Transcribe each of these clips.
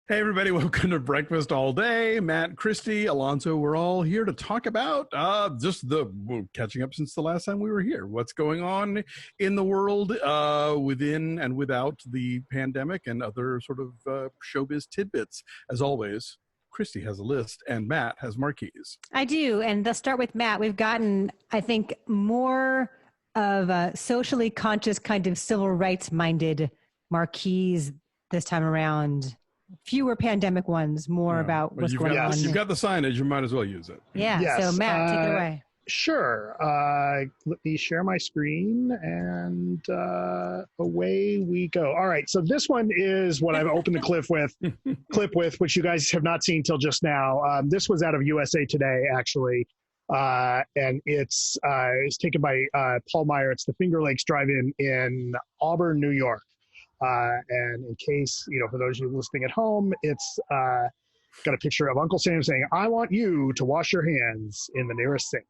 Hey, everybody, welcome to Breakfast All Day. Matt, Christy, Alonso, we're all here to talk about catching up since the last time we were here. What's going on in the world within and without the pandemic and other sort of showbiz tidbits. As always, Christy has a list and Matt has marquees. I do, and let's start with Matt. We've gotten, I think, more of a socially conscious kind of civil rights-minded marquees this time around. Fewer pandemic ones, more about what's going on. You've got the signage, you might as well use it. Yeah, yes. So Matt, take it away. Sure. Let me share my screen and away we go. All right, so this one is what I've opened the clip with, which you guys have not seen till just now. This was out of USA Today, actually, and it's taken by Paul Meyer. It's the Finger Lakes Drive-In in Auburn, New York. And in case, for those of you listening at home, it's got a picture of Uncle Sam saying, "I want you to wash your hands in the nearest sink."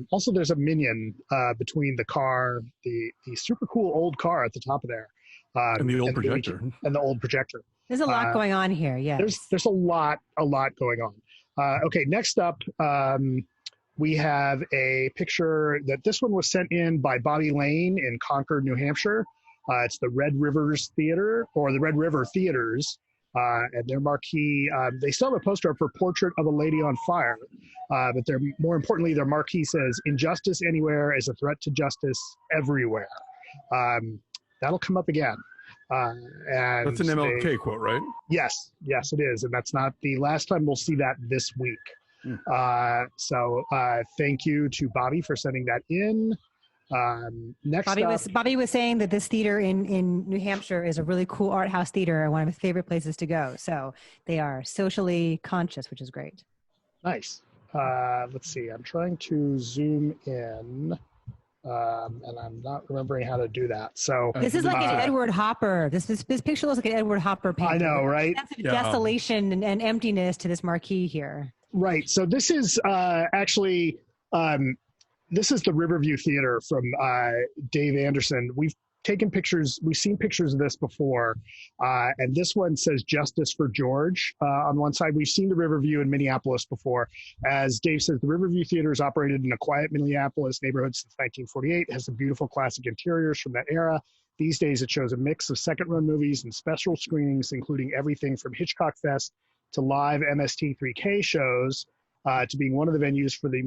Also, there's a minion between the car, the super cool old car at the top of there. And the old projector. And the old projector. There's a lot going on here, yes. There's a lot going on. Okay, next up, we have a picture that this one was sent in by Bobby Lane in Concord, New Hampshire. It's the Red Rivers Theater, or the Red River Theaters, and their marquee. They still have a poster up for Portrait of a Lady on Fire, but more importantly, their marquee says, "Injustice anywhere is a threat to justice everywhere." That'll come up again. And that's an MLK quote, right? Yes, it is, and that's not the last time we'll see that this week. So thank you to Bobby for sending that in. Bobby was saying that this theater in New Hampshire is a really cool art house theater and one of his favorite places to go. So they are socially conscious, which is great. Nice. Let's see. I'm trying to zoom in, and I'm not remembering how to do that. So this is like an Edward Hopper. This picture looks like an Edward Hopper painting. I know, right? Desolation and emptiness to this marquee here. Right. So this is actually. This is the Riverview Theater from Dave Anderson. We've taken pictures. We've seen pictures of this before. And this one says Justice for George on one side. We've seen the Riverview in Minneapolis before. As Dave says, the Riverview Theater has operated in a quiet Minneapolis neighborhood since 1948. It has some beautiful classic interiors from that era. These days, it shows a mix of second-run movies and special screenings, including everything from Hitchcock Fest to live MST3K shows, to being one of the venues for the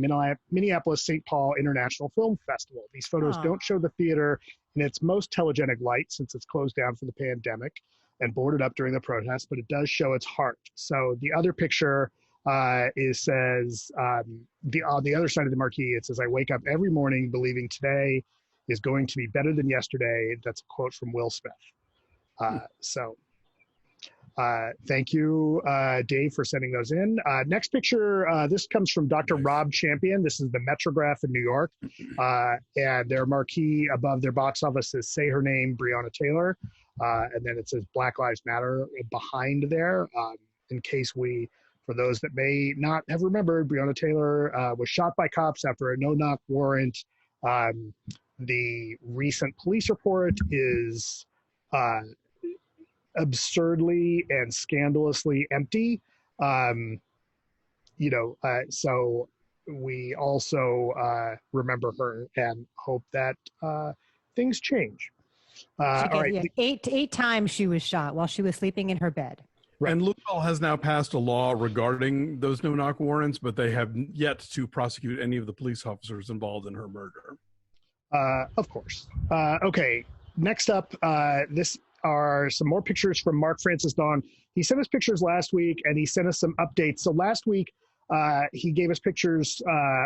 Minneapolis-St. Paul International Film Festival. These photos don't show the theater in its most telegenic light since it's closed down for the pandemic and boarded up during the protest, but it does show its heart. So the other picture says, on the other side of the marquee, it says, "I wake up every morning believing today is going to be better than yesterday." That's a quote from Will Smith. Thank you, Dave, for sending those in. Next picture, this comes from Dr. Rob Champion. This is the Metrograph in New York. And their marquee above their box office says, "Say her name, Breonna Taylor." And then it says Black Lives Matter behind there. In case for those that may not have remembered, Breonna Taylor was shot by cops after a no-knock warrant. The recent police report is absurdly and scandalously empty. So we also remember her and hope that things change. All right. Eight times she was shot while she was sleeping in her bed. Right. And Louisville has now passed a law regarding those no-knock warrants, but they have yet to prosecute any of the police officers involved in her murder. Of course. Okay. Next up, this are some more pictures from Mark Francis Dawn. He sent us pictures last week, and he sent us some updates. So last week, he gave us pictures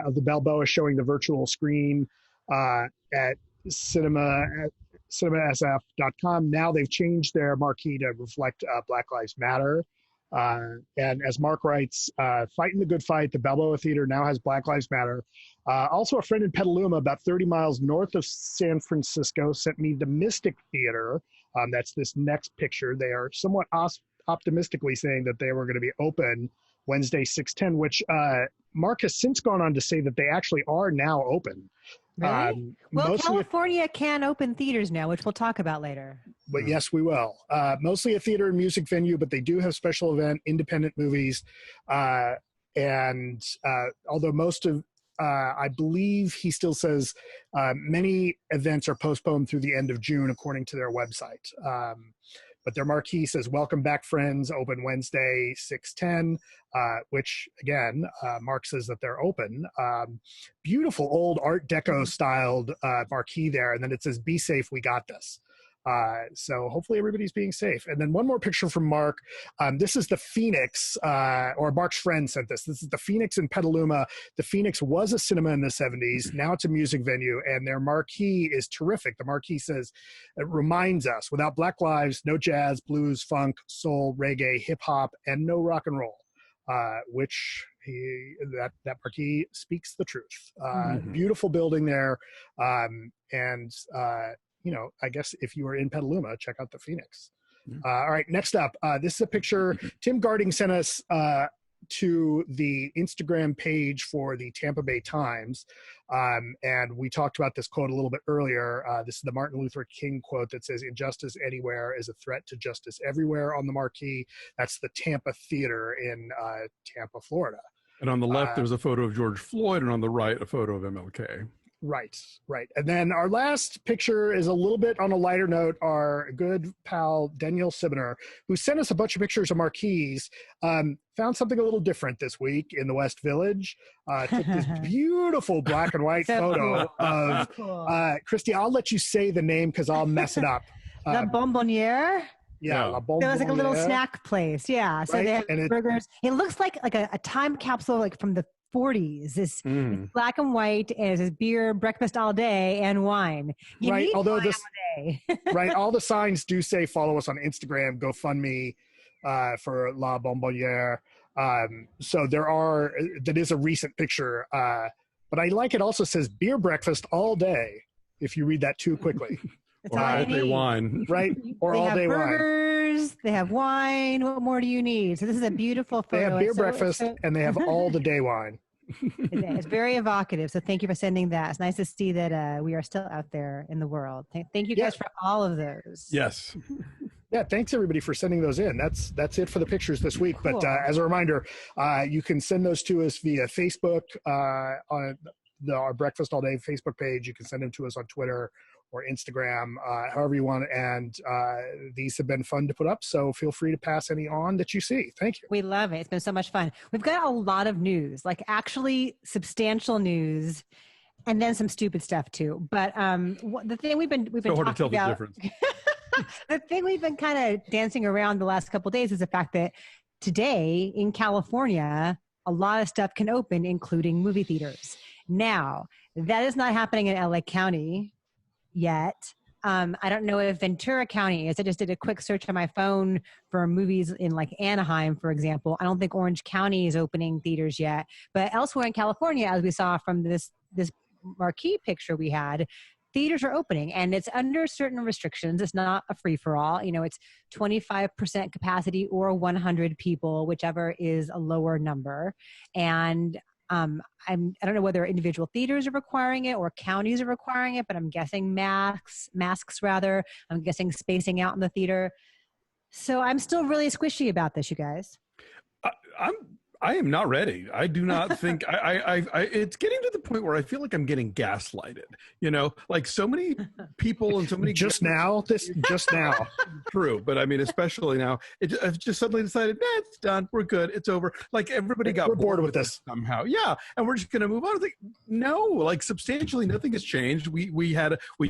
of the Balboa showing the virtual screen at cinemasf.com. Now they've changed their marquee to reflect Black Lives Matter. And as Mark writes, fighting the good fight, the Balboa Theater now has Black Lives Matter. Also, a friend in Petaluma, about 30 miles north of San Francisco, sent me the Mystic Theater. That's this next picture. They are somewhat optimistically saying that they were going to be open Wednesday, 6:10, which Mark has since gone on to say that they actually are now open. Really? Well, California can open theaters now, which we'll talk about later. But yes, we will. Mostly a theater and music venue, but they do have special event, independent movies. And although most of, I believe he still says many events are postponed through the end of June, according to their website. But their marquee says, "Welcome back, friends, open Wednesday, 6:10, which, again, Mark says that they're open. Beautiful old Art Deco styled marquee there. And then it says, "Be safe, we got this." So hopefully everybody's being safe. And then one more picture from Mark. This is the Phoenix, or Mark's friend sent this. This is the Phoenix in Petaluma. The Phoenix was a cinema in the 70s. Now it's a music venue, and their marquee is terrific. The marquee says, it reminds us, without Black lives, no jazz, blues, funk, soul, reggae, hip hop, and no rock and roll, which that marquee speaks the truth. Beautiful building there. I guess if you are in Petaluma, check out the Phoenix. All right, next up, this is a picture Tim Garding sent us to the Instagram page for the Tampa Bay Times. And we talked about this quote a little bit earlier. This is the Martin Luther King quote that says, "Injustice anywhere is a threat to justice everywhere" on the marquee. That's the Tampa Theater in Tampa, Florida. And on the left, there's a photo of George Floyd, and on the right, a photo of MLK. Right. And then our last picture is a little bit on a lighter note. Our good pal, Daniel Sibner, who sent us a bunch of pictures of marquees, found something a little different this week in the West Village. Took this beautiful black and white photo of, Christy, I'll let you say the name because I'll mess it up. La Bonbonnière? Yeah, La Bonbonnière. There was like a little snack place. Yeah. So they have burgers. It looks like a time capsule, like from the 40s. It's black and white, and it's beer, breakfast all day, and wine. Right. Although this, right, all the signs do say follow us on Instagram, GoFundMe for La Bonbonnière. So that is a recent picture. But I like it also says beer breakfast all day. If you read that too quickly. Or all day wine. Right. Or all day burgers, wine. They have wine. What more do you need? So this is a beautiful photo. They have beer breakfast and they have all the day wine. It's very evocative. So thank you for sending that. It's nice to see that we are still out there in the world. Thank you guys for all of those. Yes. Yeah, thanks everybody for sending those in. That's it for the pictures this week. Cool. But as a reminder, you can send those to us via Facebook on our Breakfast All Day Facebook page. You can send them to us on Twitter or Instagram, however you want. And these have been fun to put up, so feel free to pass any on that you see. Thank you. We love it. It's been so much fun. We've got a lot of news, like actually substantial news, and then some stupid stuff too. But the thing we've been so hard talking to tell about, the difference. the thing we've been kind of dancing around the last couple of days is the fact that today in California, a lot of stuff can open, including movie theaters. Now, that is not happening in LA County yet. I don't know if Ventura County is. I just did a quick search on my phone for movies in like Anaheim, for example. I don't think Orange County is opening theaters yet. But elsewhere in California, as we saw from this marquee picture we had, theaters are opening, and it's under certain restrictions. It's not a free-for-all. It's 25% capacity or 100 people, whichever is a lower number. And I don't know whether individual theaters are requiring it or counties are requiring it, but I'm guessing masks rather. I'm guessing spacing out in the theater. So I'm still really squishy about this, you guys. I am not ready. I do not think it's getting to the point where I feel like I'm getting gaslighted, like so many people and so many just now. True. But I mean, especially now, I've just suddenly decided, it's done. We're good. It's over. Like everybody got bored with this somehow. Yeah. And we're just going to move on. I was like, no, like substantially nothing has changed. We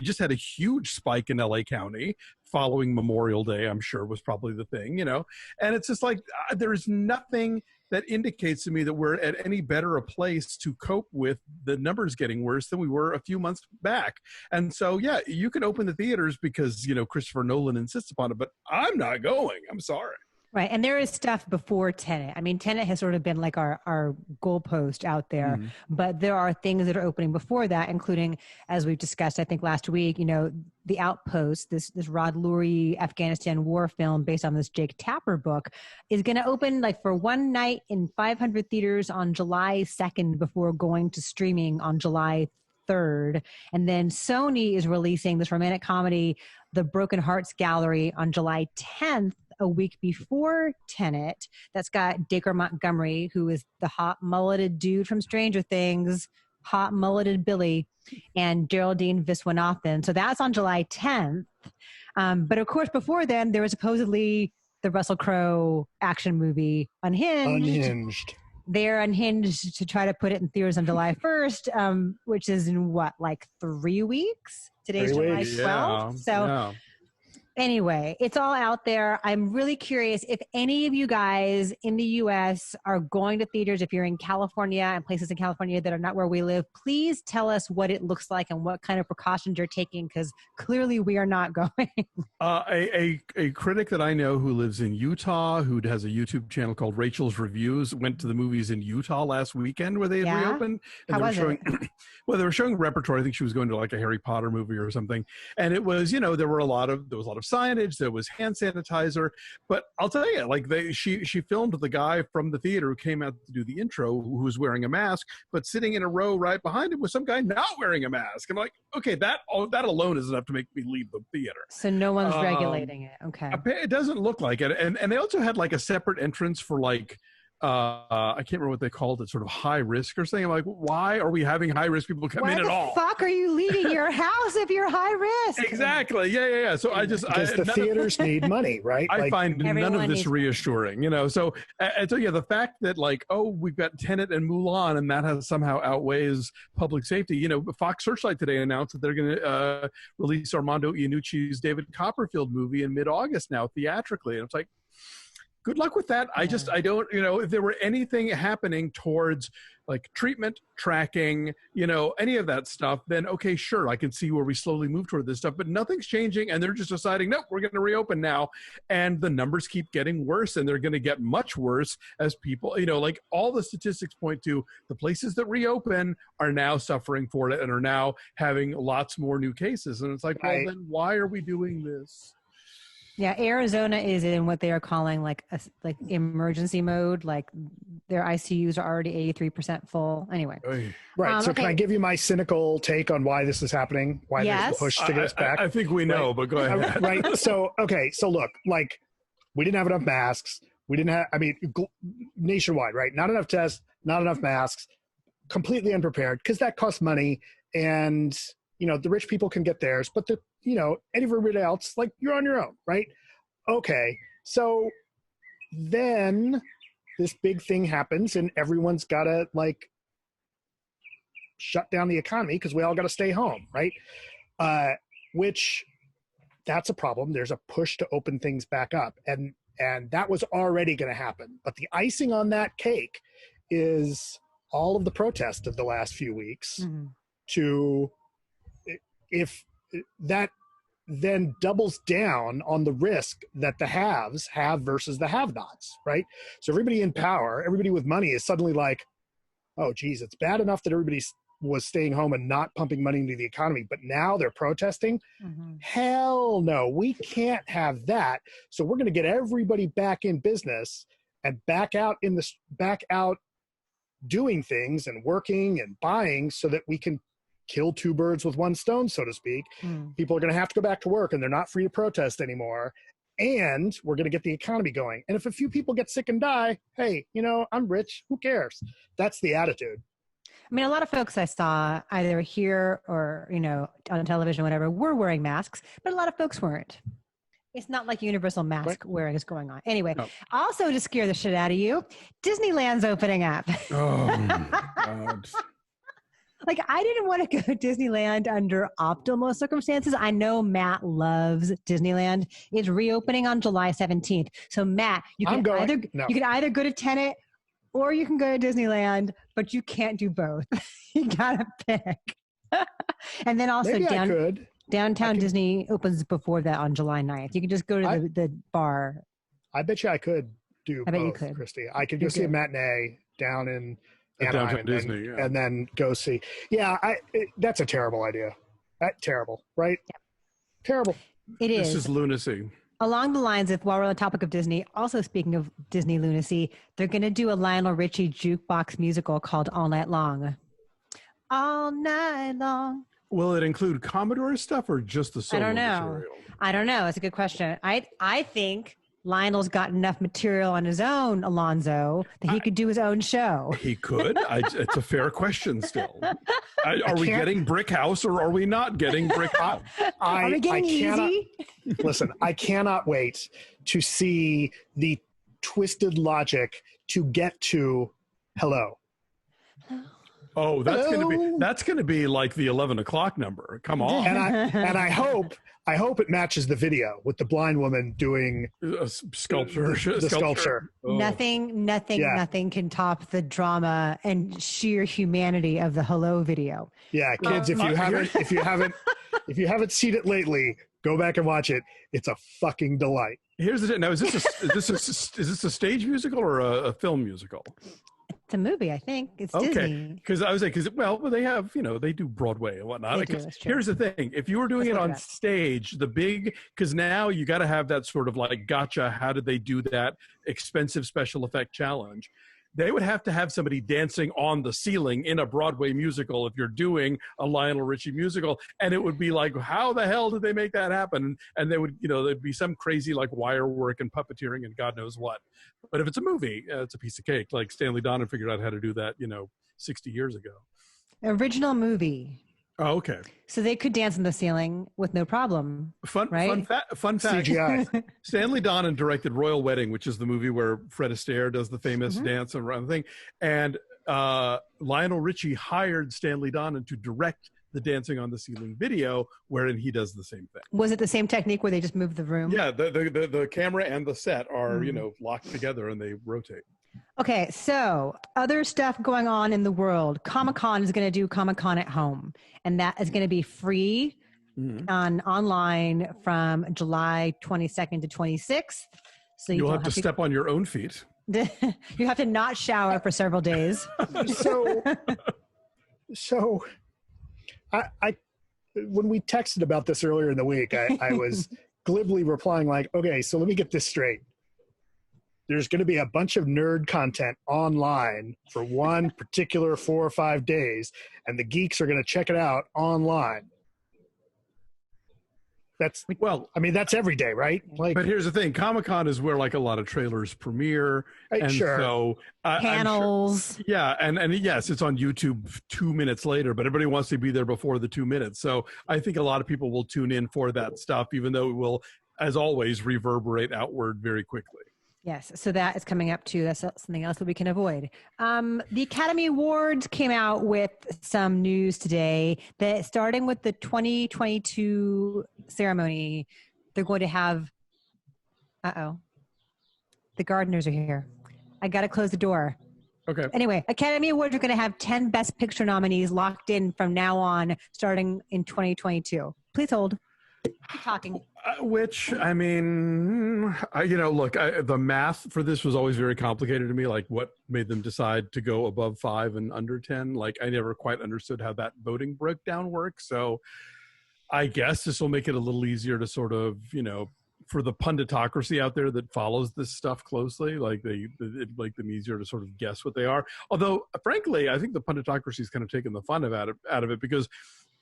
just had a huge spike in LA County following Memorial Day, I'm sure was probably the thing, and it's just like, there's nothing that indicates to me that we're at any better a place to cope with the numbers getting worse than we were a few months back. And so, yeah, you can open the theaters because, Christopher Nolan insists upon it, but I'm not going. I'm sorry. Right. And there is stuff before Tenet. I mean, Tenet has sort of been like our goalpost out there, but there are things that are opening before that, including, as we've discussed, I think last week, The Outpost, this Rod Lurie Afghanistan war film based on this Jake Tapper book, is going to open like for one night in 500 theaters on July 2nd before going to streaming on July 3rd. And then Sony is releasing this romantic comedy, The Broken Hearts Gallery, on July 10th, a week before Tenet. That's got Dacre Montgomery, who is the hot mulleted dude from Stranger Things, hot mulleted Billy, and Geraldine Viswanathan. So that's on July 10th. But of course, before then, there was supposedly the Russell Crowe action movie, Unhinged. They're unhinged to try to put it in theaters on July 1st, which is in like 3 weeks? Today's July 12th. Anyway, it's all out there. I'm really curious if any of you guys in the U.S. are going to theaters. If you're in California and places in California that are not where we live, please tell us what it looks like and what kind of precautions you're taking, because clearly we are not going. A critic that I know who lives in Utah, who has a YouTube channel called Rachel's Reviews, went to the movies in Utah last weekend where they had reopened. And How was it? Well, they were showing repertoire. I think she was going to like a Harry Potter movie or something. And it was, there was a lot of signage, there was hand sanitizer, but I'll tell you, like she filmed the guy from the theater who came out to do the intro, who was wearing a mask, but sitting in a row right behind him was some guy not wearing a mask. I'm like, okay, that alone is enough to make me leave the theater. So no one's regulating it. Okay. It doesn't look like it. And they also had like a separate entrance for like, I can't remember what they called it, sort of high risk or something. I'm like, why are we having high risk people come in at all? Why the fuck are you leaving your house if you're high risk? Exactly. Yeah. So because the theaters need money, right? I find none of this reassuring, So the fact that like, we've got Tenet and Mulan, and that has somehow outweighs public safety. Fox Searchlight today announced that they're going to release Armando Iannucci's David Copperfield movie in mid-August now theatrically, and it's like, good luck with that. I don't, if there were anything happening towards like treatment, tracking, any of that stuff, then okay, sure, I can see where we slowly move toward this stuff, but nothing's changing, and they're just deciding, nope, we're going to reopen now. And the numbers keep getting worse, and they're going to get much worse as people, like all the statistics point to the places that reopen are now suffering for it and are now having lots more new cases. And it's like, well, then why are we doing this? Yeah, Arizona is in what they are calling like emergency mode. Like their ICUs are already 83% full. Anyway, right. So can I give you my cynical take on why this is happening? Why there's a push to get us back? I think we know, but go ahead. Right. So look, like we didn't have enough masks. We didn't have. Nationwide, right? Not enough tests. Not enough masks. Completely unprepared because that costs money, and the rich people can get theirs, but everybody else, like, you're on your own, right? Okay, so then this big thing happens, and everyone's got to, like, shut down the economy because we all got to stay home, right? Which, that's a problem. There's a push to open things back up, and that was already going to happen. But the icing on that cake is all of the protests of the last few weeks if that then doubles down on the risk that the haves have versus the have-nots, right? So everybody in power, everybody with money is suddenly like, oh, geez, it's bad enough that everybody was staying home and not pumping money into the economy, but now they're protesting? Hell no, we can't have that. So we're going to get everybody back in business and back out doing things and working and buying so that we can kill two birds with one stone, so to speak. People are going to have to go back to work, and they're not free to protest anymore. And we're going to get the economy going. And if a few people get sick and die, hey, I'm rich. Who cares? That's the attitude. I mean, a lot of folks I saw either here or, on television, whatever, were wearing masks, but a lot of folks weren't. It's not like universal mask wearing is going on. Anyway, also to scare the shit out of you, Disneyland's opening up. Oh, my God. Like, I didn't want to go to Disneyland under optimal circumstances. I know Matt loves Disneyland. It's reopening on July 17th. So, Matt, you can either go to Tenet or you can go to Disneyland, but you can't do both. You got to pick. And then also Downtown Disney opens before that on July 9th. You can just go to the bar. I bet you I could do I bet you both, could. Christy. I could go You see a could. matinee down in At Anaheim Downtown Disney, yeah. and then go see. Yeah, that's a terrible idea. Terrible, right? Yeah. Terrible. It is. This is lunacy. Along the lines of, while we're on the topic of Disney, also speaking of Disney lunacy, they're going to do a Lionel Richie jukebox musical called All Night Long. All night long. Will it include Commodore stuff or just the solo I don't know. material? I don't know. It's a good question. I think Lionel's got enough material on his own, Alonso, that he could do his own show. He could. It's a fair question still. Are we getting Brick House or are we not getting Brick House? Are we getting easy? Listen, I cannot wait to see the twisted logic to get to hello. Oh, that's gonna be like the 11 o'clock number. Come on. And I hope it matches the video with the blind woman doing A sculpture. the sculpture. Oh. Nothing can top the drama and sheer humanity of the Hello video. Yeah, kids, if you haven't seen it lately, go back and watch it. It's a fucking delight. Here's the now. Is this a stage musical or a film musical? It's a movie, I think. It's Okay, Disney. because I was like, they have, they do Broadway and whatnot. They do, that's true. Here's the thing: if you were doing Let's it look on it up. stage, because now you got to have that sort of like gotcha. How did they do that expensive special effect challenge? They would have to have somebody dancing on the ceiling in a Broadway musical if you're doing a Lionel Richie musical, and it would be like, how the hell did they make that happen? And they would, there'd be some crazy like wire work and puppeteering and God knows what. But if it's a movie, it's a piece of cake. Like Stanley Donen figured out how to do that, 60 years ago. Original movie. Oh, okay. So they could dance on the ceiling with no problem. Fun Right? fact. CGI. Stanley Donen directed Royal Wedding, which is the movie where Fred Astaire does the famous dance around the thing. And Lionel Richie hired Stanley Donen to direct the dancing on the ceiling video, wherein he does the same thing. Was it the same technique where they just moved the room? Yeah, the camera and the set are locked together and they rotate. Okay, so other stuff going on in the world. Comic-Con is going to do Comic-Con at home, and that is going to be free online from July 22nd to 26th. So You'll have to step on your own feet. You have to not shower for several days. So I when we texted about this earlier in the week, I was glibly replying like, okay, so let me get this straight. There's going to be a bunch of nerd content online for one particular 4 or 5 days, and the geeks are going to check it out online. That's every day, right? But here's the thing: Comic-Con is where like a lot of trailers premiere, and sure. so Panels. I'm sure, yeah, and yes, it's on YouTube 2 minutes later, but everybody wants to be there before the 2 minutes. So I think a lot of people will tune in for that stuff, even though it will, as always, reverberate outward very quickly. Yes, so that is coming up too. That's something else that we can avoid. The Academy Awards came out with some news today that starting with the 2022 ceremony, they're going to have, the gardeners are here. I got to close the door. Okay. Anyway, Academy Awards are going to have 10 Best Picture nominees locked in from now on, starting in 2022. Please hold. Keep talking. Which, I mean, the math for this was always very complicated to me. Like, what made them decide to go above 5 and under 10? Like, I never quite understood how that voting breakdown works. So I guess this will make it a little easier to sort of, for the punditocracy out there that follows this stuff closely, like it make them easier to sort of guess what they are. Although, frankly, I think the punditocracy is kind of taking the fun out of it, because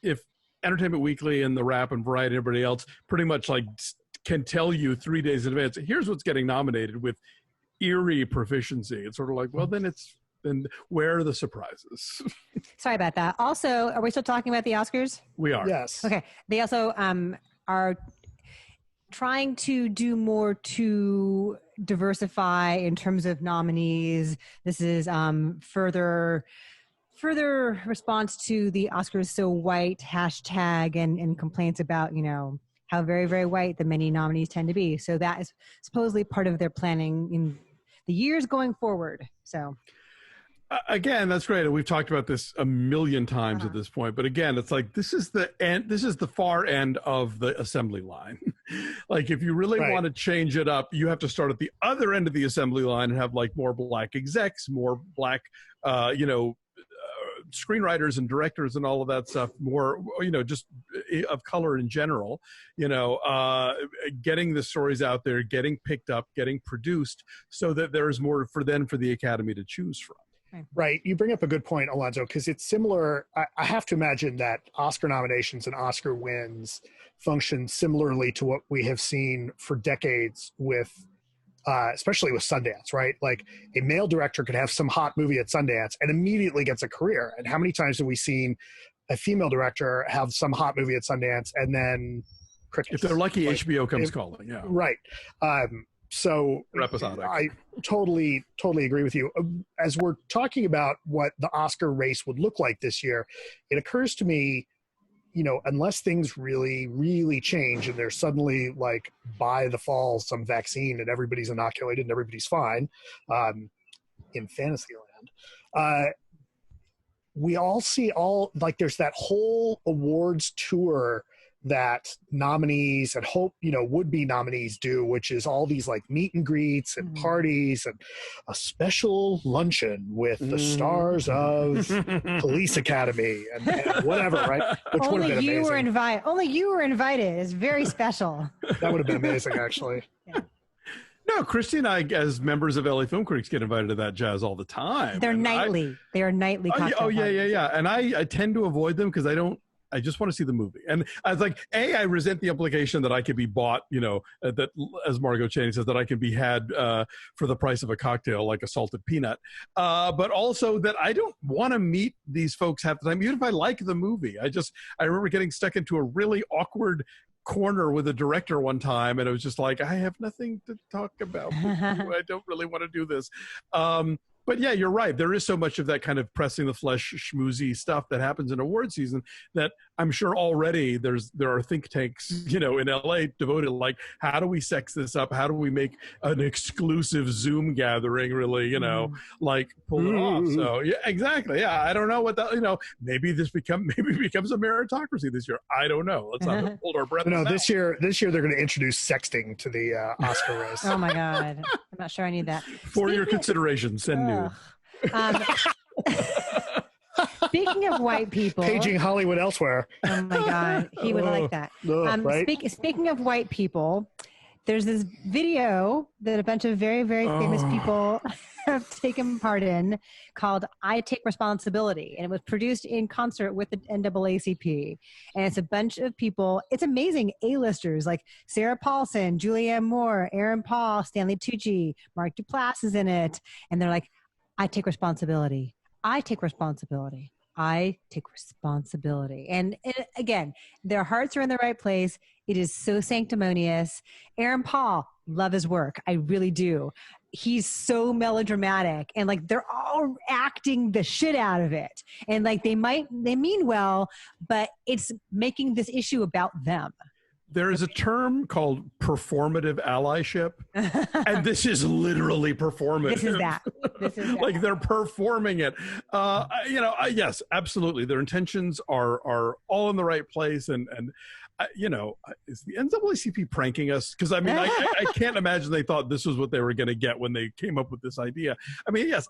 if Entertainment Weekly and TheWrap and Variety and everybody else pretty much like can tell you 3 days in advance, here's what's getting nominated with eerie proficiency. It's sort of like, well, then where are the surprises? Sorry about that. Also, are we still talking about the Oscars? We are. Yes. Okay. They also are trying to do more to diversify in terms of nominees. This is further response to the Oscars so white hashtag and complaints about, how very, very white the many nominees tend to be. So that is supposedly part of their planning in the years going forward. So Again, that's great. And we've talked about this a million times at this point. But again, it's like this is the end. This is the far end of the assembly line. Like if you really want to change it up, you have to start at the other end of the assembly line and have like more black execs, more black, screenwriters and directors and all of that stuff, more, just of color in general, getting the stories out there, getting picked up, getting produced so that there's more for the Academy to choose from. Right. You bring up a good point, Alonso, because it's similar. I have to imagine that Oscar nominations and Oscar wins function similarly to what we have seen for decades with, especially with Sundance, right? Like a male director could have some hot movie at Sundance and immediately gets a career. And how many times have we seen a female director have some hot movie at Sundance and then crickets? If they're lucky, HBO comes calling. Yeah. Right. So episodic. I totally agree with you. As we're talking about what the Oscar race would look like this year, it occurs to me, unless things really, really change and there's suddenly like by the fall some vaccine and everybody's inoculated and everybody's fine in Fantasyland, we all see there's that whole awards tour that nominees and would-be nominees do, which is all these like meet and greets and parties and a special luncheon with the stars of Police Academy and whatever, right? Which would have been amazing. Only you were invited. It's very special. That would have been amazing, actually. Yeah. No, Christy and I, as members of LA Film Critics, get invited to that jazz all the time. They're nightly. They are nightly cocktail parties. And I tend to avoid them because I just want to see the movie. And I was like, I resent the implication that I could be bought, that, as Margot Chaney says, that I can be had for the price of a cocktail, like a salted peanut. But also that I don't want to meet these folks half the time, even if I like the movie. I remember getting stuck into a really awkward corner with a director one time, and it was just like, I have nothing to talk about. I don't really want to do this. But yeah, you're right. There is so much of that kind of pressing the flesh, schmoozy stuff that happens in award season that I'm sure already there are think tanks, in LA devoted like, how do we sex this up? How do we make an exclusive Zoom gathering really, like pull it off? So yeah, exactly. Yeah, I don't know what that, maybe it becomes a meritocracy this year. I don't know. Let's not hold our breath. No, this year they're going to introduce sexting to the Oscar race. Oh my God, I'm not sure I need that. For your consideration, send nude. Speaking of white people, paging Hollywood elsewhere. Oh my God, he would like that. Right? Speaking of white people, there's this video that a bunch of very, very famous people have taken part in called "I Take Responsibility," and it was produced in concert with the NAACP. And it's a bunch of people. It's amazing A-listers like Sarah Paulson, Julianne Moore, Aaron Paul, Stanley Tucci, Mark Duplass is in it, and they're like, I take responsibility. I take responsibility. I take responsibility. And again, their hearts are in the right place. It is so sanctimonious. Aaron Paul, love his work. I really do. He's so melodramatic and like they're all acting the shit out of it. And like they mean well, but it's making this issue about them. There is a term called performative allyship, and this is literally performative. This is that. Like they're performing it. Yes, absolutely. Their intentions are all in the right place, and is the NAACP pranking us? Because I can't imagine they thought this was what they were going to get when they came up with this idea. I mean, yes.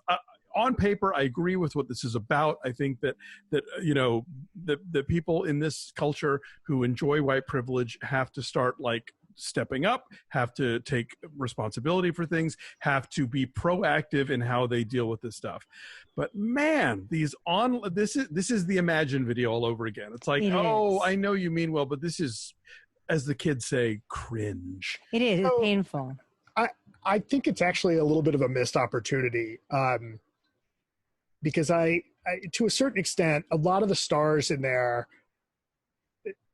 On paper, I agree with what this is about. I think that the people in this culture who enjoy white privilege have to start like stepping up, have to take responsibility for things, have to be proactive in how they deal with this stuff. But man, this is the Imagine video all over again. It's like, I know you mean well, but this is, as the kids say, cringe. It is. It's painful. I think it's actually a little bit of a missed opportunity. Because I, to a certain extent, a lot of the stars in there,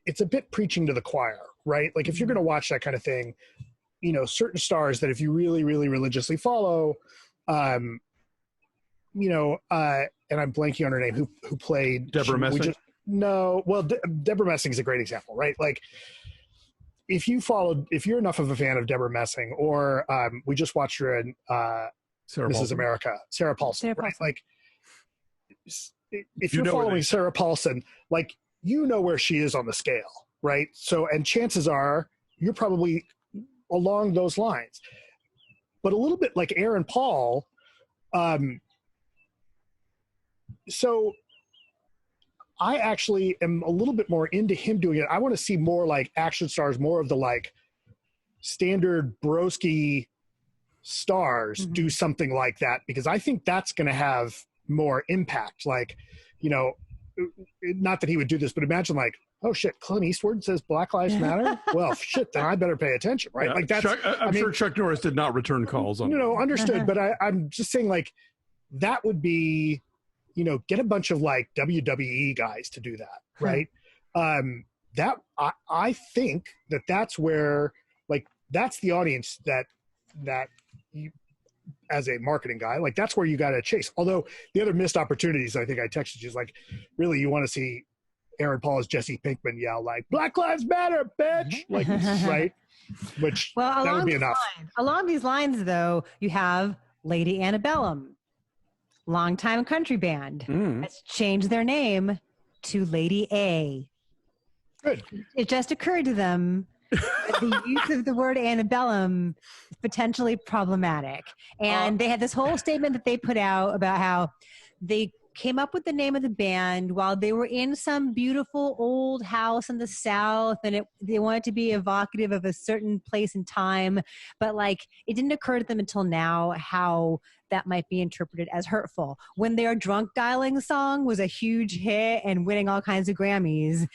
it's a bit preaching to the choir, right? Like if you're going to watch that kind of thing, certain stars that if you really, really religiously follow, and I'm blanking on her name, who played Deborah Messing. Deborah Messing is a great example, right? Like if you're enough of a fan of Deborah Messing, or we just watched her in Mrs. America, Sarah Paulson, right? Like if you're following Sarah Paulson, like, you know where she is on the scale, right? So, and chances are you're probably along those lines. But a little bit like Aaron Paul, so I actually am a little bit more into him doing it. I want to see more like action stars, more of the like standard broski stars do something like that, because I think that's going to have more impact. Like, you know, not that he would do this, but imagine like, oh shit, Clint Eastwood says Black Lives Matter. Well, shit, then I better pay attention, right? Yeah, like that's. I'm sure Chuck Norris did not return calls on. Understood, but I'm just saying like that would be, you know, get a bunch of like WWE guys to do that, right? That I think that's where, like, that's the audience that you, as a marketing guy, like that's where you got to chase. Although the other missed opportunities, I think I texted you, is like, really, you want to see Aaron Paul as Jesse Pinkman yell like Black Lives Matter, bitch, like, right? Which that would be enough. Along these lines, though, you have Lady Antebellum, longtime country band, has changed their name to Lady A. Good. It just occurred to them that the use of the word antebellum is potentially problematic. And they had this whole statement that they put out about how they came up with the name of the band while they were in some beautiful old house in the South, and they wanted to be evocative of a certain place and time, but like it didn't occur to them until now how that might be interpreted as hurtful. When their drunk dialing song was a huge hit and winning all kinds of Grammys,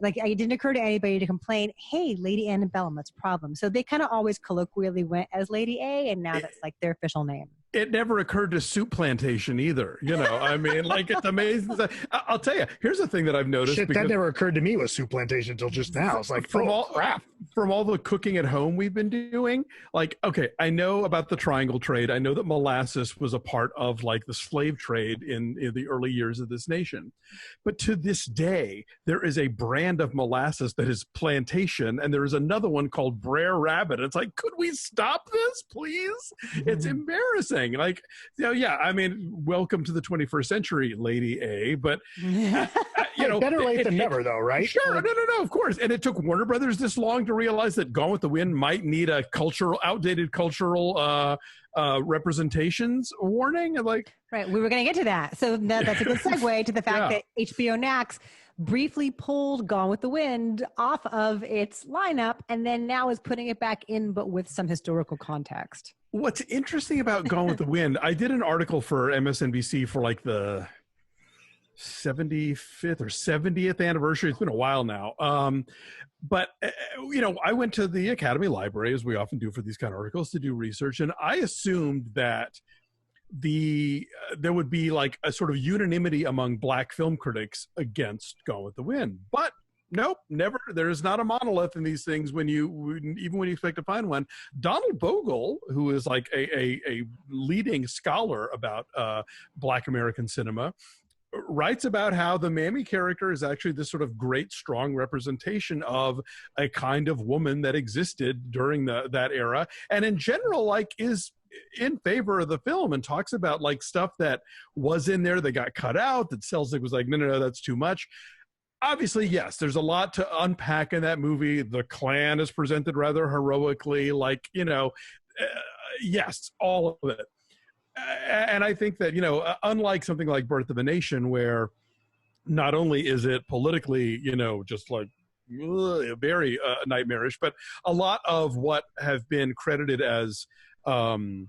like it didn't occur to anybody to complain, hey, Lady Antebellum, that's a problem. So they kind of always colloquially went as Lady A, and now that's like their official name. It never occurred to Soup Plantation either. You know, I mean, like, it's amazing. I'll tell you, here's the thing that I've noticed. Shit, that never occurred to me with Soup Plantation until just now. It's like, from all the cooking at home we've been doing, like, okay, I know about the triangle trade. I know that molasses was a part of like the slave trade in the early years of this nation. But to this day, there is a brand of molasses that is plantation, and there is another one called Brer Rabbit. It's like, could we stop this, please? It's embarrassing. Like, you know, yeah, I mean, welcome to the 21st century, Lady A, but you know, better late than never, though, right? Sure, no, of course. And it took Warner Brothers this long to realize that Gone with the Wind might need a outdated cultural representations warning. Like, right, we were going to get to that, so that's a good segue to the fact that HBO Max briefly pulled Gone with the Wind off of its lineup, and then now is putting it back in, but with some historical context. What's interesting about Gone with the Wind, I did an article for MSNBC for like the 75th or 70th anniversary. It's been a while now. But, you know, I went to the Academy Library, as we often do for these kind of articles, to do research. And I assumed that there would be like a sort of unanimity among Black film critics against Gone with the Wind. But nope, never. There's not a monolith in these things even when you expect to find one. Donald Bogle, who is like a leading scholar about Black American cinema, writes about how the Mammy character is actually this sort of great, strong representation of a kind of woman that existed during that era, and in general, like, is in favor of the film, and talks about like stuff that was in there that got cut out, that Selznick was like, no, that's too much. Obviously, yes, there's a lot to unpack in that movie. The Klan is presented rather heroically, like, you know, yes, all of it. And I think that, you know, unlike something like Birth of a Nation, where not only is it politically, you know, just like very nightmarish, but a lot of what have been credited as, you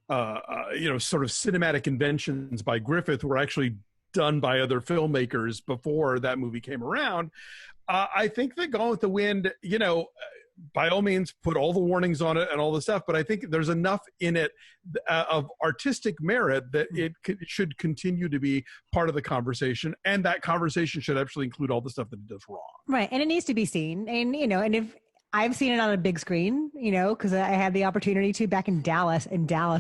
know, sort of cinematic inventions by Griffith were actually done by other filmmakers before that movie came around. I think that Gone with the Wind, you know, by all means, put all the warnings on it and all the stuff, but I think there's enough in it of artistic merit that it should continue to be part of the conversation, and that conversation should actually include all the stuff that it does wrong. Right, and it needs to be seen, and you know, and if I've seen it on a big screen, you know, because I had the opportunity to back in Dallas,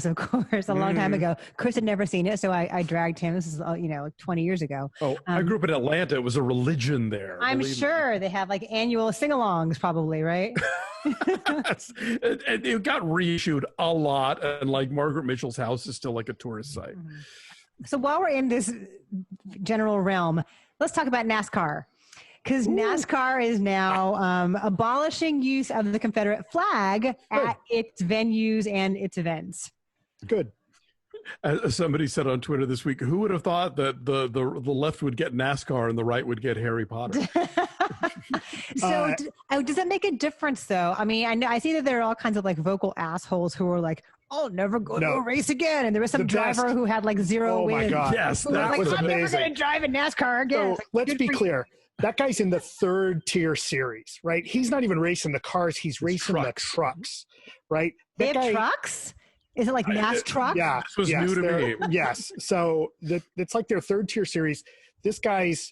of course, a long time ago. Chris had never seen it, so I dragged him. This is, you know, like 20 years ago. Oh, I grew up in Atlanta. It was a religion there. I'm sure they have like annual sing-alongs probably, right? It got reissued a lot, and like Margaret Mitchell's house is still like a tourist site. So while we're in this general realm, let's talk about NASCAR. Because NASCAR is now abolishing use of the Confederate flag at its venues and its events. Good. As somebody said on Twitter this week, who would have thought that the left would get NASCAR and the right would get Harry Potter? So does that make a difference, though? I mean, I see that there are all kinds of like vocal assholes who are like, I'll never go to a race again. And there was some driver who had like 0 wins. Oh my God. Yes, that was I'm amazing. never going to drive in NASCAR again. So let's be clear. That guy's in the 3rd tier series, right? He's not even racing the cars. He's racing the trucks, right? They have trucks? Is it like NAS trucks? Yeah. This was new to me. Yes. So it's like their 3rd tier series. This guy's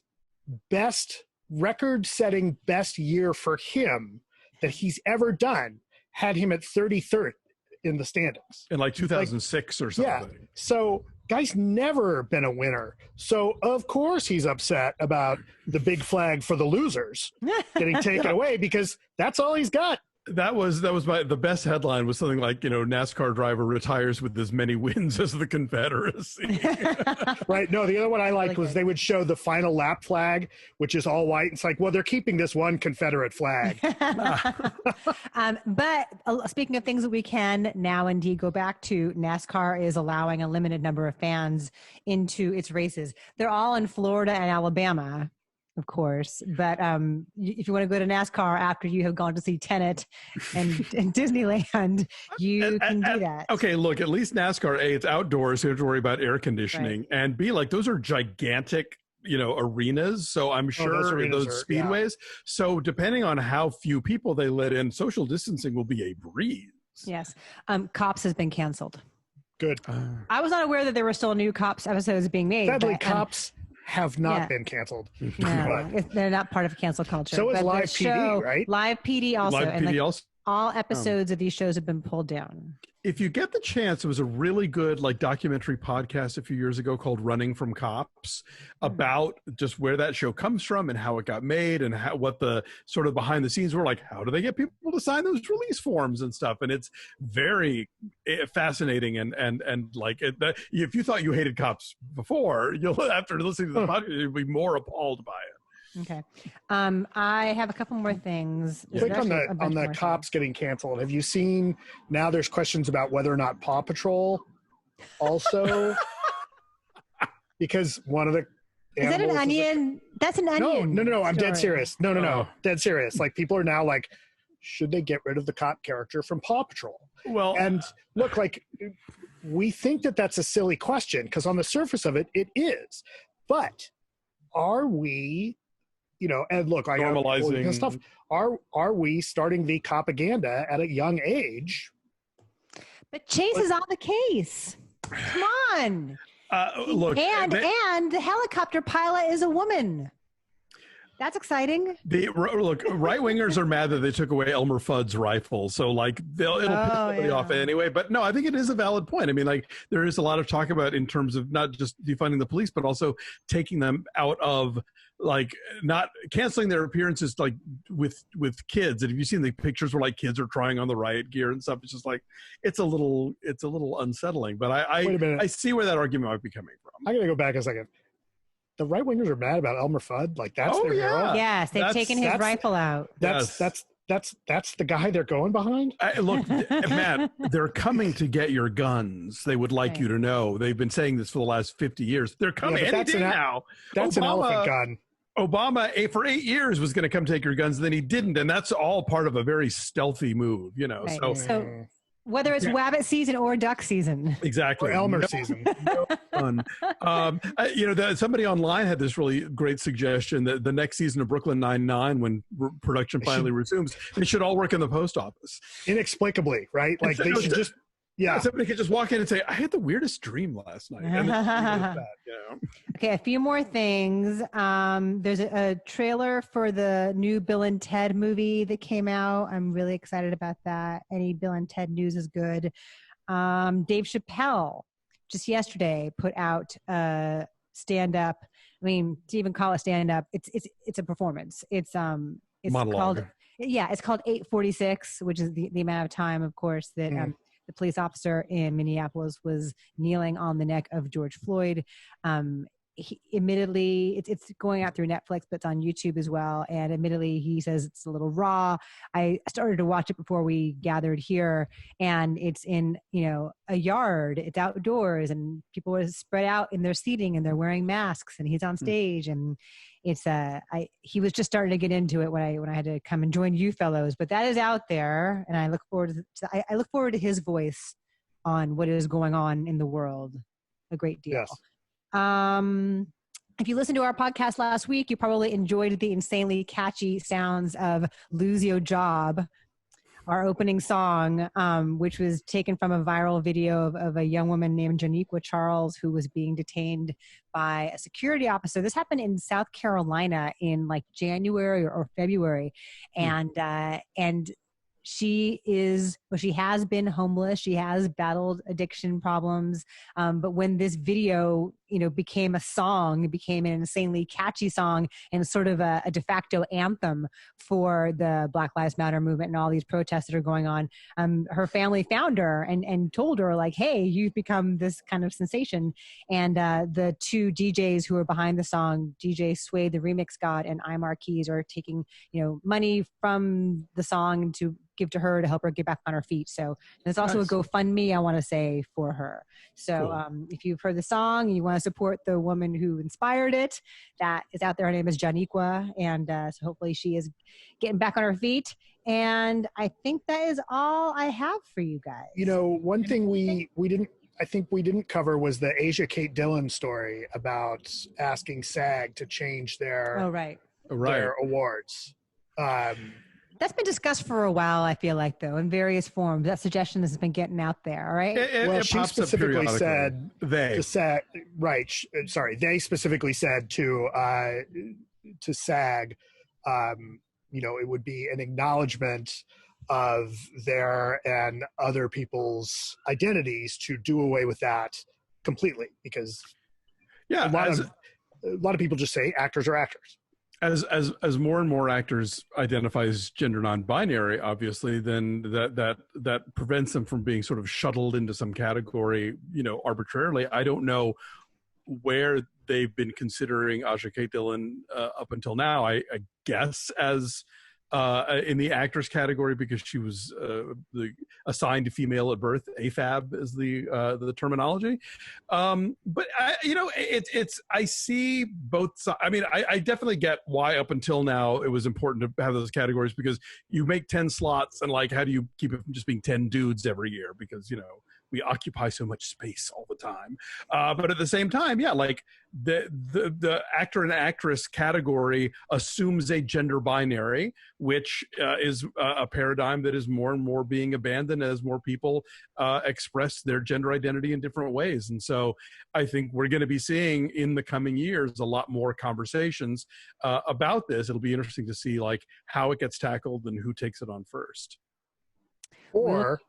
record-setting best year for him that he's ever done had him at 33rd in the standings. In like 2006 or something. Yeah. So guy's never been a winner. So of course he's upset about the big flag for the losers getting taken away because that's all he's got. That was the best headline was something like, NASCAR driver retires with as many wins as the Confederacy. Right. No, the other one I liked was they would show the final lap flag, which is all white. It's like, well, they're keeping this one Confederate flag. But speaking of things that we can now indeed go back to, NASCAR is allowing a limited number of fans into its races. They're all in Florida and Alabama, of course. But if you want to go to NASCAR after you have gone to see Tenet and Disneyland, you can do that. Okay, look, at least NASCAR, A, it's outdoors, so you don't have to worry about air conditioning. Right. And B, like those are gigantic, arenas. So I'm sure those speedways. Yeah. So depending on how few people they let in, social distancing will be a breeze. Yes. Cops has been canceled. Good. I was not aware that there were still new Cops episodes being made. Sadly, Cops have not been canceled. No, they're not part of cancel culture. So is Live PD, right? Live PD also. Live PD also. All episodes of these shows have been pulled down. If you get the chance, there was a really good documentary podcast a few years ago called Running from Cops about just where that show comes from and how it got made and what the sort of behind the scenes were like. How do they get people to sign those release forms and stuff? And it's very fascinating and like if you thought you hated cops before, you'll after listening to the podcast, you'll be more appalled by it. Okay. I have a couple more things. Click on the cops getting canceled. Have you seen now there's questions about whether or not Paw Patrol also because one of the Is that an onion? That's an onion. No. I'm dead serious. No. Dead serious. Like people are now like, should they get rid of the cop character from Paw Patrol? Well, and look, like we think that that's a silly question because on the surface of it, it is. But are we and look, I normalizing stuff. Are we starting the propaganda at a young age? But Chase is on the case. Come on. Look, and the helicopter pilot is a woman. That's exciting. Look, right wingers are mad that they took away Elmer Fudd's rifle, so it'll piss somebody off anyway. But no, I think it is a valid point. I mean, there is a lot of talk about in terms of not just defunding the police, but also taking them out of not canceling their appearances with kids. And have you seen the pictures where kids are trying on the riot gear and stuff? It's just it's a little unsettling. But I see where that argument might be coming from. I gotta go back a second. The right wingers are mad about Elmer Fudd. That's their hero. Yes, they've taken his rifle out. That's the guy they're going behind. Look, Matt, they're coming to get your guns. They would like you to know. They've been saying this for the last 50 years. They're coming any day now. That's an elephant gun. Obama, for 8 years, was going to come take your guns, and then he didn't, and that's all part of a very stealthy move, Right. So whether it's wabbit season or duck season, exactly, or Elmer season, no fun. Somebody online had this really great suggestion that the next season of Brooklyn Nine-Nine, when production finally resumes, they should all work in the post office. Inexplicably, right? They should just. Yeah, somebody could just walk in and say, "I had the weirdest dream last night." And Okay, a few more things. There's a trailer for the new Bill and Ted movie that came out. I'm really excited about that. Any Bill and Ted news is good. Dave Chappelle just yesterday put out a stand-up. I mean, to even call it stand-up, it's a performance. It's monologue. It's called 846, which is the amount of time, of course, that the police officer in Minneapolis was kneeling on the neck of George Floyd. He, admittedly, it's going out through Netflix, but it's on YouTube as well. And admittedly, he says it's a little raw. I started to watch it before we gathered here, and it's in, a yard. It's outdoors, and people are spread out in their seating, and they're wearing masks, and he's on stage, and it's he was just starting to get into it when I had to come and join you fellows. But that is out there, and I look forward to his voice on what is going on in the world a great deal. Yes. If you listened to our podcast last week, you probably enjoyed the insanely catchy sounds of Lose Your Job, our opening song, which was taken from a viral video of a young woman named Janiqua Charles, who was being detained by a security officer. This happened in South Carolina in like January or February. And she has been homeless. She has battled addiction problems. But when this video, became a song, it became an insanely catchy song and sort of a de facto anthem for the Black Lives Matter movement and all these protests that are going on. Her family found her and told her like, hey, you've become this kind of sensation. And the two DJs who are behind the song, DJ Sway, the remix god, and Marquees, are taking, money from the song to give to her to help her get back on her feet. So there's also a GoFundMe, I want to say, for her. So cool. If you've heard the song and you want to support the woman who inspired it, that is out there. Her name is Janiqua. And so hopefully she is getting back on her feet. And I think that is all I have for you guys. One thing we didn't cover was the Asia Kate Dillon story about asking SAG to change their awards. That's been discussed for a while, I feel like, though, in various forms. That suggestion has been getting out there, right? She specifically said they specifically said to SAG, it would be an acknowledgement of their and other people's identities to do away with that completely, because a lot of people just say actors are actors. As more and more actors identify as gender non-binary, obviously, then that prevents them from being sort of shuttled into some category, arbitrarily. I don't know where they've been considering Aja Kate Dillon up until now. I guess as in the actress category, because she was assigned to female at birth. AFAB is the terminology. But I see both sides. I mean, I definitely get why up until now it was important to have those categories, because you make 10 slots and like, how do you keep it from just being 10 dudes every year? Because, we occupy so much space all the time. But at the same time, like the actor and actress category assumes a gender binary, which is a paradigm that is more and more being abandoned as more people express their gender identity in different ways. And so I think we're going to be seeing in the coming years a lot more conversations about this. It'll be interesting to see like how it gets tackled and who takes it on first. Or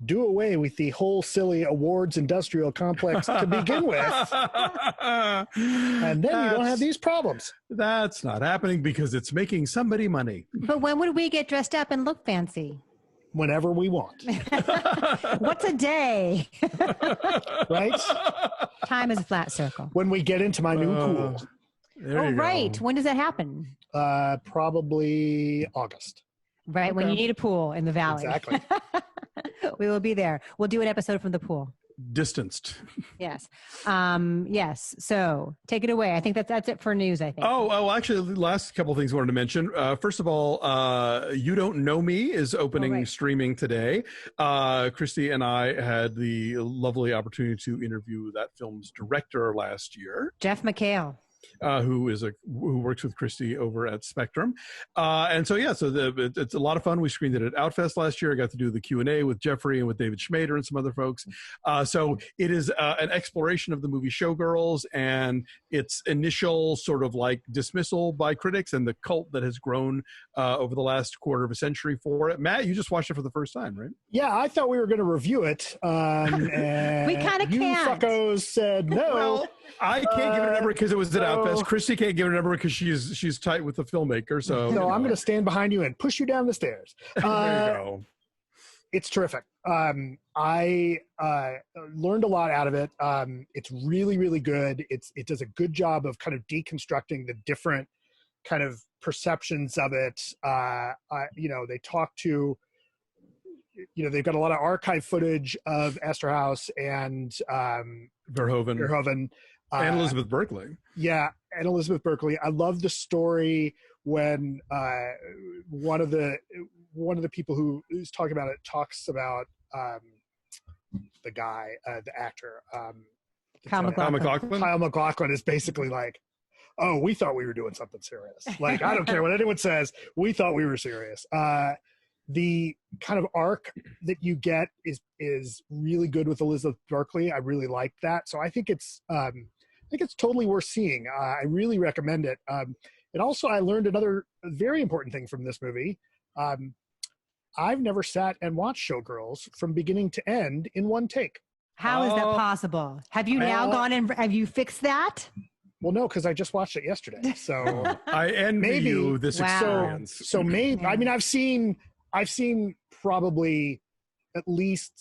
do away with the whole silly awards industrial complex to begin with. And then you don't have these problems. That's not happening because it's making somebody money. But when would we get dressed up and look fancy? Whenever we want. What's a day? Right? Time is a flat circle. When we get into my new pool. Right. When does that happen? Probably August. Right, when you need a pool in the valley. Exactly. We will be there. We'll do an episode from the pool. Distanced. Yes. Yes. So take it away. I think that's it for news, I think. Oh, actually, the last couple of things I wanted to mention. First of all, You Don't Know Me is opening streaming today. Christy and I had the lovely opportunity to interview that film's director last year. Jeff McHale. Who works with Christy over at Spectrum. And so, it's a lot of fun. We screened it at Outfest last year. I got to do the Q&A with Jeffrey and with David Schmader and some other folks. So it is an exploration of the movie Showgirls and its initial sort of like dismissal by critics and the cult that has grown over the last quarter of a century for it. Matt, you just watched it for the first time, right? Yeah, I thought we were going to review it. And we kind of can't. You fuckos said no. Well, I can't give it a number because it was at Outfest. Christy can't give it a number because she's tight with the filmmaker. So I'm going to stand behind you and push you down the stairs. There you go. It's terrific. I learned a lot out of it. It's really, really good. It does a good job of kind of deconstructing the different kind of perceptions of it. They talk to, they've got a lot of archive footage of Esterhaus and Verhoeven. And Elizabeth Berkley. Yeah, and Elizabeth Berkley. I love the story when one of the people who's talking about it talks about the guy, the actor. Kyle MacLachlan. Kyle MacLachlan is basically like, oh, we thought we were doing something serious. Like, I don't care what anyone says. We thought we were serious. The kind of arc that you get is really good with Elizabeth Berkley. I really like that. So I think it's totally worth seeing. I really recommend it. And also, I learned another very important thing from this movie. I've never sat and watched Showgirls from beginning to end in one take. How is that possible? Have you now gone and have you fixed that? Well, no, because I just watched it yesterday. So I envy you this experience. So maybe, I mean, I've seen probably at least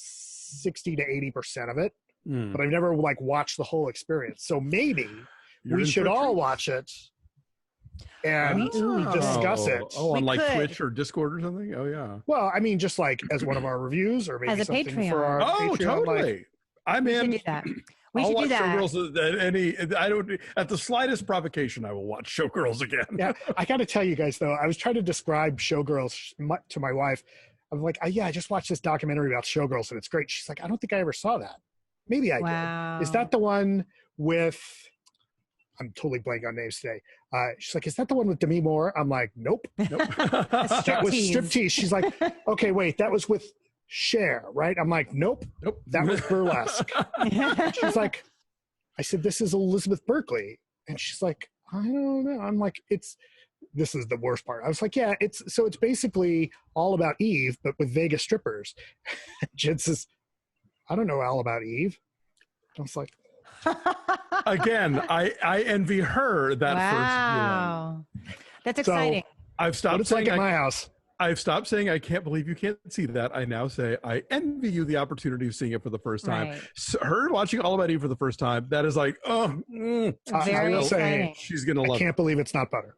60 to 80% of it, but I've never like watched the whole experience. So maybe we should all watch it and discuss it. Oh, on like Twitch or Discord or something? Oh, yeah. Well, I mean, just like as one of our reviews or maybe as a something Patreon. for our Patreon. Totally. Like, I'm in. We should do that. We should do that. Showgirls at the slightest provocation, I will watch Showgirls again. Yeah, I got to tell you guys though, I was trying to describe Showgirls to my wife. I'm like, oh, yeah, I just watched this documentary about Showgirls and it's great. She's like, I don't think I ever saw that. Maybe I did. Is that the one with? I'm totally blanking on names today. She's like, is that the one with Demi Moore? I'm like, nope. That was Striptease. She's like, okay, wait, that was with Cher, right? I'm like, nope. That was Burlesque. She's like, I said, this is Elizabeth Berkley. And she's like, I don't know. I'm like, this is the worst part. I was like, yeah, it's basically all about Eve, but with Vegas strippers. Jen says, I don't know all about Eve. I was like, again, I envy her that wow. First viewing. That's exciting. So, I've stopped it's saying like at my house. I've stopped saying I can't believe you can't see that. I now say I envy you the opportunity of seeing it for the first time. Right. So her watching All About Eve for the first time, that is like, very exciting. She's gonna love. I can't believe it's not butter.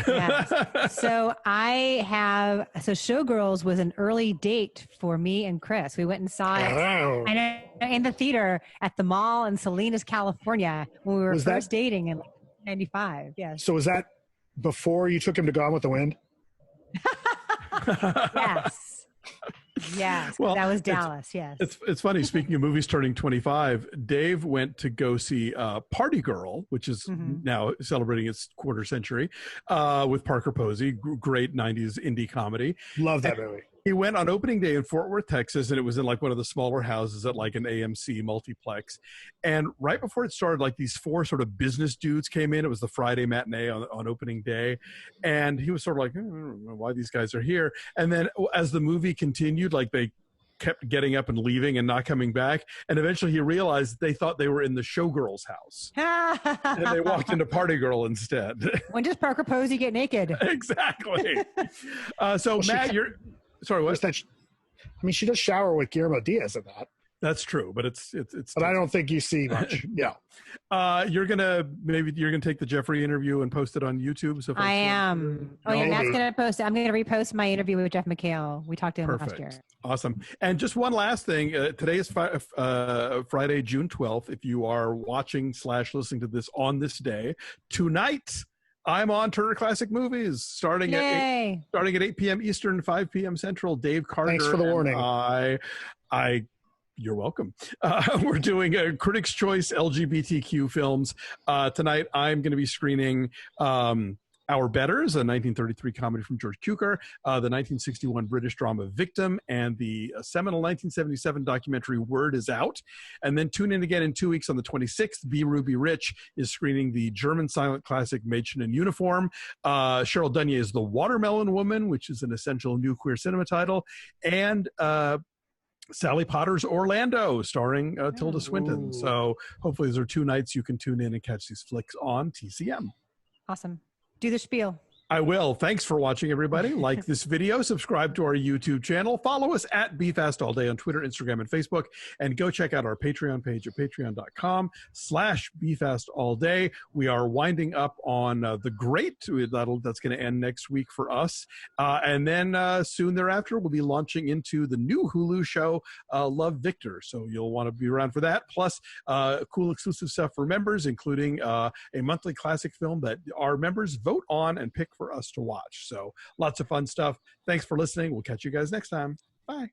Yes. So Showgirls was an early date for me and Chris. We went and saw it in the theater at the mall in Salinas, California when we were dating in 95. Yes. So was that before you took him to Gone with the Wind? Yes. Yes. Well, that was Dallas. Yes. It's funny. Speaking of movies turning 25, Dave went to go see Party Girl, which is now celebrating its quarter century, with Parker Posey. Great 90s indie comedy. Love that movie. He went on opening day in Fort Worth, Texas, and it was in like one of the smaller houses at like an AMC multiplex. And right before it started, like these four sort of business dudes came in. It was the Friday matinee on opening day. And he was sort of like, I don't know why these guys are here. And then as the movie continued, like they kept getting up and leaving and not coming back. And eventually he realized they thought they were in the Showgirls house. And they walked into Party Girl instead. When does Parker Posey get naked? Exactly. So Matt, sorry, what? I mean, she does shower with Guillermo Diaz in that. That's true, but it's. But I don't think you see much. Yeah. You're gonna take the Jeffrey interview and post it on YouTube. So I am. Oh yeah, Matt's gonna post it. I'm gonna repost my interview with Jeff McHale. We talked to him last year. Awesome. And just one last thing. Today is Friday, June 12th. If you are watching / listening to this on this day, tonight I'm on Turner Classic Movies starting at 8 p.m. Eastern, 5 p.m. Central. Dave Carter. Thanks for the warning. You're welcome. We're doing a Critics' Choice LGBTQ films. Tonight, I'm going to be screening Our Betters, a 1933 comedy from George Cukor, the 1961 British drama Victim, and the seminal 1977 documentary Word Is Out. And then tune in again in 2 weeks on the 26th. Be Ruby Rich is screening the German silent classic Mädchen in Uniform. Cheryl Dunier's The Watermelon Woman, which is an essential new queer cinema title. And Sally Potter's Orlando, starring Tilda Swinton. So hopefully those are 2 nights you can tune in and catch these flicks on TCM. Awesome. Do the spiel. I will. Thanks for watching, everybody. Like this video, subscribe to our YouTube channel, follow us at BeFastAllDay on Twitter, Instagram, and Facebook, and go check out our Patreon page at patreon.com/BeFastAllDay. We are winding up on The Great. That's going to end next week for us. And then soon thereafter, we'll be launching into the new Hulu show, Love, Victor. So you'll want to be around for that. Plus, cool exclusive stuff for members, including a monthly classic film that our members vote on and pick for us to watch. So lots of fun stuff. Thanks for listening. We'll catch you guys next time. Bye.